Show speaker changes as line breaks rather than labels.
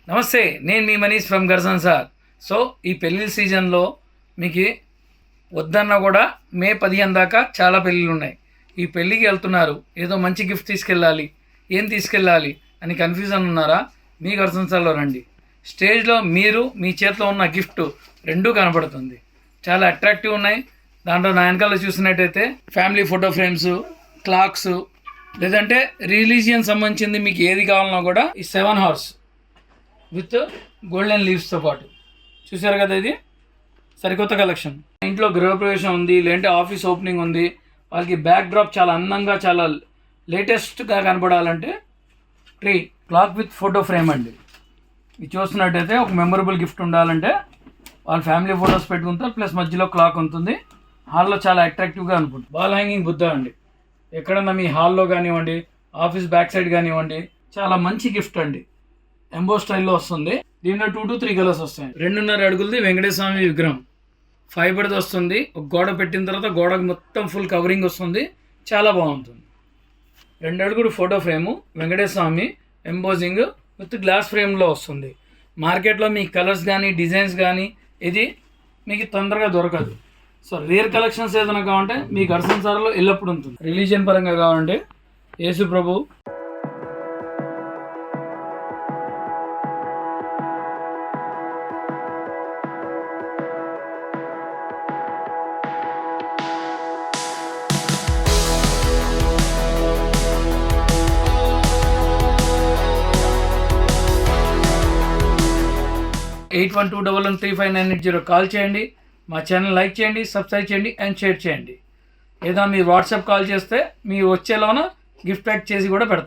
నమస్తే, నేను మీ Manish from గర్సన్ sir. So ఈ పెళ్ళిళ్ళ సీజన్లో మీకు వద్దన్నా కూడా మే 15 దాకా చాలా పెళ్ళిళ్ళు ఉన్నాయి. ఈ పెళ్ళికి వెళ్తున్నారు, ఏదో మంచి గిఫ్ట్ తీసుకెళ్ళాలి, ఏం తీసుకెళ్ళాలి అని కన్ఫ్యూజన్ ఉన్నారా? మీ గర్సన్ సార్లో రండి. స్టేజ్లో మీరు మీ చేతిలో ఉన్న గిఫ్ట్ రెండూ కనపడుతుంది. చాలా అట్రాక్టివ్ ఉన్నాయి. దాంట్లో నా వెనకాల చూసినట్టయితే ఫ్యామిలీ ఫోటో ఫ్రేమ్స్, క్లాక్స్, లేదంటే రిలీజియన్ సంబంధించింది మీకు ఏది కావాలన్నా కూడా ఈ 7 హార్స్ విత్ గోల్డెన్ లీవ్స్తో పాటు చూసారు కదా. ఇది సరికొత్త కలెక్షన్. ఇంట్లో గృహప్రవేశం ఉంది, లేదంటే ఆఫీస్ ఓపెనింగ్ ఉంది, వాళ్ళకి బ్యాక్ డ్రాప్ చాలా అందంగా, చాలా లేటెస్ట్గా కనపడాలంటే tree clock with photo frame అండి. ఇది చూస్తున్నట్టయితే ఒక మెమొరబుల్ గిఫ్ట్ ఉండాలంటే వాళ్ళ ఫ్యామిలీ ఫొటోస్ పెట్టుకుంటారు, ప్లస్ మధ్యలో క్లాక్ ఉంటుంది. హాల్లో చాలా అట్రాక్టివ్గా అనుకుంటుంది. వాల్ హ్యాంగింగ్ బుద్ధ అండి. ఎక్కడన్నా మీ హాల్లో కానివ్వండి, ఆఫీస్ బ్యాక్ సైడ్ కానివ్వండి, చాలా మంచి గిఫ్ట్ అండి. ఎంబో స్టైల్లో వస్తుంది. దీంట్లో 2 to 3 కలర్స్ వస్తాయి. 2.5 అడుగులది వెంకటేశ్వర స్వామి విగ్రహం, ఫైబర్ది వస్తుంది. ఒక గోడ పెట్టిన తర్వాత గోడకు మొత్తం ఫుల్ కవరింగ్ వస్తుంది, చాలా బాగుంటుంది. 2 అడుగులు photo frame, Venkateswara Swamy embossing with glass ఫ్రేమ్లో వస్తుంది. మార్కెట్లో మీ కలర్స్ కానీ డిజైన్స్ కానీ ఇది మీకు తొందరగా దొరకదు. సో రేర్ కలెక్షన్స్ ఏదైనా కావాలంటే మీ గర్సన్ సార్లో ఎల్లప్పుడు ఉంటుంది. రిలీజియన్ పరంగా కావాలంటే యేసు ప్రభు, 8121135980 కాల్ చేయండి. మా ఛానల్ లైక్ చేయండి, సబ్స్క్రైబ్ చేయండి అండ్ షేర్ చేయండి. లేదా మీరు వాట్సాప్ కాల్ చేస్తే మీ వచ్చేలోన గిఫ్ట్ ప్యాక్ చేసి కూడా పెడతాం.